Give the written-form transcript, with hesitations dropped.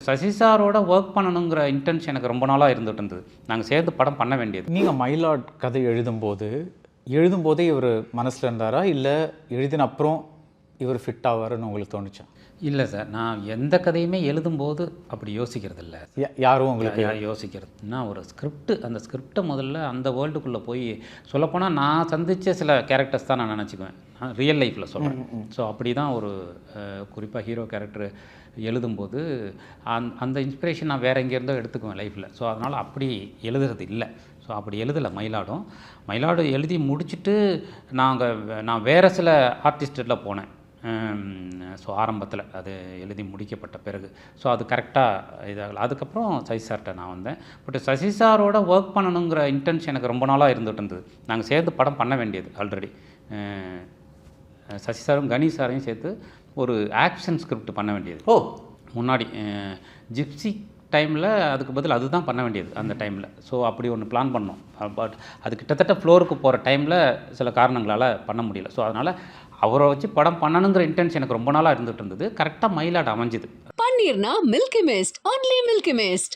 சசி சாரோட ஒர்க் பண்ணணுங்கிற இன்டென்ஷன் எனக்கு ரொம்ப நாளாக இருந்துகிட்டு இருந்தது. நாங்கள் சேர்ந்து படம் பண்ண வேண்டியது. நீங்கள் மயிலாட் கதை எழுதும்போதே இவர் மனசில் இருந்தாரா, இல்லை எழுதின அப்புறம் இவர் ஃபிட் ஆவாருன்னு உங்களுக்கு தோணுச்சா? இல்லை சார், நான் எந்த கதையுமே எழுதும்போது அப்படி யோசிக்கிறது இல்லை. யாரும் உங்களுக்கு யோசிக்கிறதுனா ஒரு ஸ்கிரிப்ட், அந்த ஸ்கிரிப்டை முதல்ல அந்த வேர்ல்டுக்குள்ளே போய் சொல்லப்போனால் நான் சந்தித்த சில கேரக்டர்ஸ் தான் நான் நினச்சிக்குவேன், ரியல் லைஃப்பில் சொல்கிறேன். ஸோ அப்படி தான் ஒரு குறிப்பாக ஹீரோ கேரக்டர் எழுதும்போது அந்த இன்ஸ்பிரேஷன் நான் வேறு எங்கேருந்தோ எடுத்துக்குவேன் லைஃப்பில். ஸோ அதனால் அப்படி எழுதுறது இல்லை. ஸோ அப்படி எழுதலை. மயிலாடு எழுதி முடிச்சுட்டு நான் வேறு சில ஆர்டிஸ்ட்டில் போனேன். ஸோ ஆரம்பத்தில் அது எழுதி முடிக்கப்பட்ட பிறகு ஸோ அது கரெக்டாக இதாகலை. அதுக்கப்புறம் சசி சார்கிட்ட நான் வந்தேன். பட் சசி சாரோட ஒர்க் பண்ணணுங்கிற இன்டென்ஷன் எனக்கு ரொம்ப நாளாக இருந்துகிட்டு இருந்தது. நாங்கள் சேர்ந்து படம் பண்ண வேண்டியது. ஆல்ரெடி சசி சாரும் கணேஷ் சாரையும் சேர்த்து ஒரு ஆக்ஷன் ஸ்கிரிப்ட் பண்ண வேண்டியது. முன்னாடி ஜிப்சி டைமில் அதுக்கு பதில் அதுதான் பண்ண வேண்டியது அந்த டைமில். ஸோ அப்படி ஒன்று பிளான் பண்ணோம். பட் அது கிட்டத்தட்ட ஃப்ளோருக்கு போகிற டைமில் சில காரணங்களால் பண்ண முடியல. ஸோ அதனால் அவரை வச்சு படம் பண்ணணுங்கிற இன்டென்ஷன் எனக்கு ரொம்ப நாளாக இருந்துகிட்டு இருந்தது. கரெக்டாக மயிலாட் அமைஞ்சுது. பன்னீர்னா Milky Mist, only Milky mist.